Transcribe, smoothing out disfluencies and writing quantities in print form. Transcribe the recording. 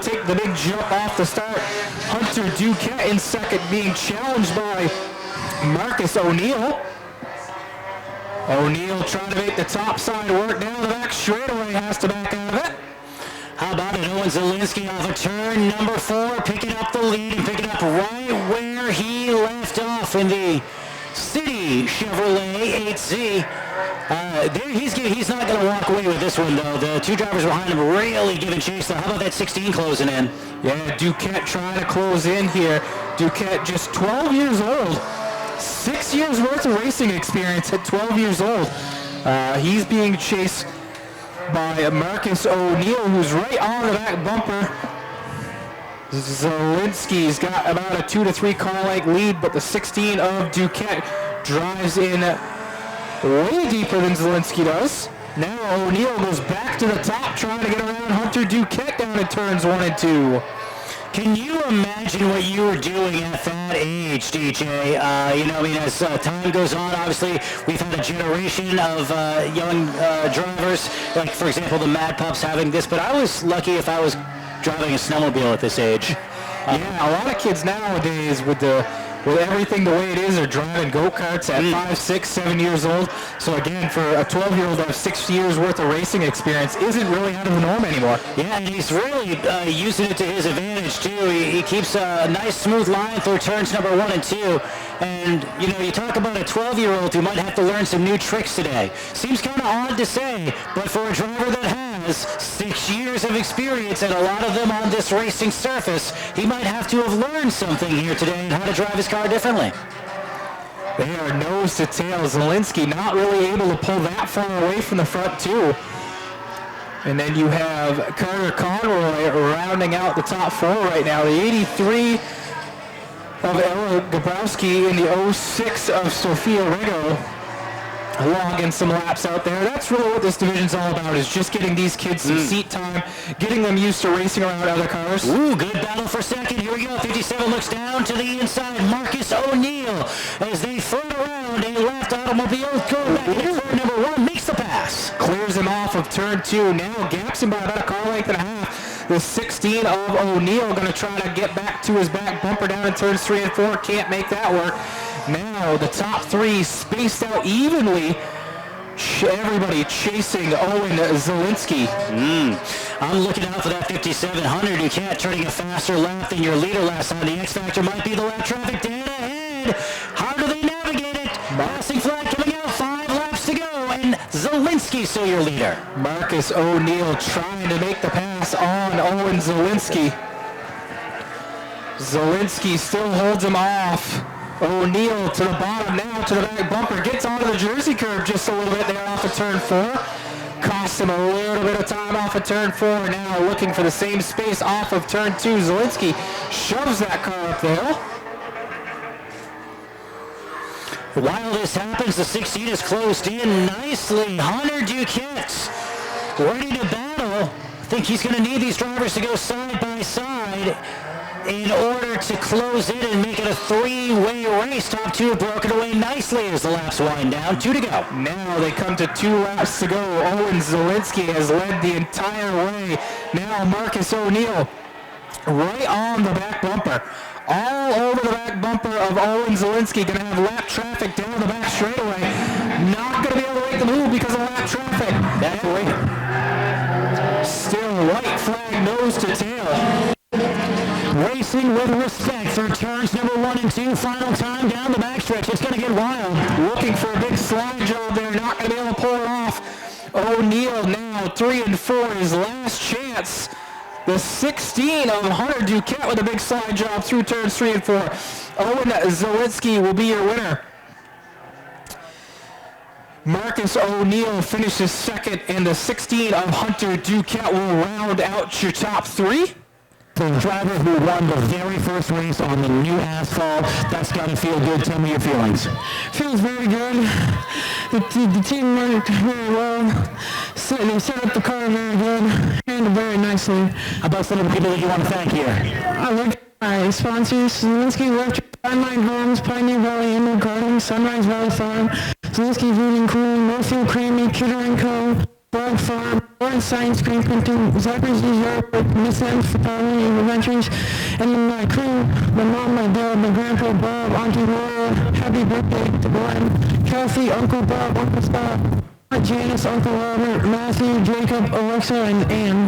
take the big jump off the start. Hunter Duquette in second, being challenged by Marcus O'Neill. O'Neill trying to make the top side work. Down the back straightaway, has to back out of it. How about it? Owen Zielinski off of turn number 4, picking up the lead and picking up right where he left off in the City Chevrolet 8Z. He's not going to walk away with this one, though. The two drivers behind him really giving chase there. How about that 16 closing in? Yeah, Duquette trying to close in here. Duquette just 12 years old. 6 years worth of racing experience at 12 years old. He's being chased by Marcus O'Neill, who's right on the back bumper. Zielinski's got about a 2 to 3 car length lead, but the 16 of Duquette drives in way deeper than Zielinski does. Now O'Neill goes back to the top, trying to get around Hunter Duquette down in turns 1 and 2. Can you imagine what you were doing at that age, DJ? As time goes on, obviously, we've had a generation of young drivers, like, for example, the Mad Pups having this, but I was lucky if I was driving a snowmobile at this age. Yeah, a lot of kids nowadays with everything the way it is are driving go-karts at 5, 6, 7 years old. So again, for a 12-year-old to have 6 years worth of racing experience isn't really out of the norm anymore. Yeah, and he's really using it to his advantage too. He keeps a nice smooth line through turns number 1 and 2. And, you talk about a 12-year-old who might have to learn some new tricks today. Seems kind of odd to say, but for a driver that has 6 years of experience and a lot of them on this racing surface, he might have to have learned something here today and how to drive his car differently. They are nose to tail. Zielinski not really able to pull that far away from the front too. And then you have Carter Conroy rounding out the top 4 right now. The 83 of Ella Gabrowski and the 06 of Sophia Rigo logging some laps out there. That's really what this division's all about, is just getting these kids some seat time, getting them used to racing around other cars. Ooh, good battle for second. Here we go. 57 looks down to the inside. Marcus O'Neill, as they float around a left automobile, going back into turn number 1, makes the pass. Clears him off of turn 2. Now gaps him by about a car length and a half. The 16 of O'Neill going to try to get back to his back bumper down in turns 3 and 4. Can't make that work. Now the top 3 spaced out evenly. Everybody chasing Owen Zielinski. I'm looking out for that 5700. You can't turning a faster lap than your leader last time. The X Factor might be the lap traffic dead ahead. How do they navigate it? Passing flag coming out. 5 laps to go. And Zielinski still your leader. Marcus O'Neill trying to make the pass on Owen Zielinski. Zielinski still holds him off. O'Neill to the bottom now, to the back bumper, gets onto the Jersey curve just a little bit there off of turn 4. Costs him a little bit of time off of turn 4. Now looking for the same space off of turn 2. Zielinski shoves that car up there. While this happens, the 16 is closed in nicely. Hunter Duquette ready to battle. I think he's going to need these drivers to go side by side in order to close it and make it a 3-way race. Top 2 have broken away nicely as the laps wind down. 2 to go. Now they come to 2 laps to go. Owen Zielinski has led the entire way. Now Marcus O'Neill right on the back bumper. All over the back bumper of Owen Zielinski. Going to have lap traffic down the back straightaway. Not going to be able to make the move because of lap traffic. That's right. Still white flag nose to tail. Racing with respect for turns number 1 and 2. Final time down the backstretch. It's going to get wild. Looking for a big slide job there. Not going to be able to pull it off. O'Neill now 3 and 4. His last chance. The 16 of Hunter Duquette with a big slide job through turns 3 and 4. Owen Zielinski will be your winner. Marcus O'Neill finishes second, and the 16 of Hunter Duquette will round out your top 3. The driver who won the very first race on the new asphalt, that's got to feel good. Tell me your feelings. Feels very good. The team worked very well. They set up the car very good, handled very nicely. How about some of the people that you want to thank here? I like my sponsors, Zielinski Electric, Online Homes, Pioneer Valley Indoor Garden, Sunrise Valley Farm, Zielinski Food and Cooling, Northfield Creamy, Kitter & Co., Brad Farm, Lawrence Science Screen Printing, Zachary Zero, Miss M Photography and Adventures, and then my crew, my mom, my dad, my grandpa Bob, Auntie Laura, happy birthday to Glenn, Kathy, Uncle Bob, Uncle Scott, Aunt Janice, Uncle Robert, Matthew, Jacob, Alexa, and Ann.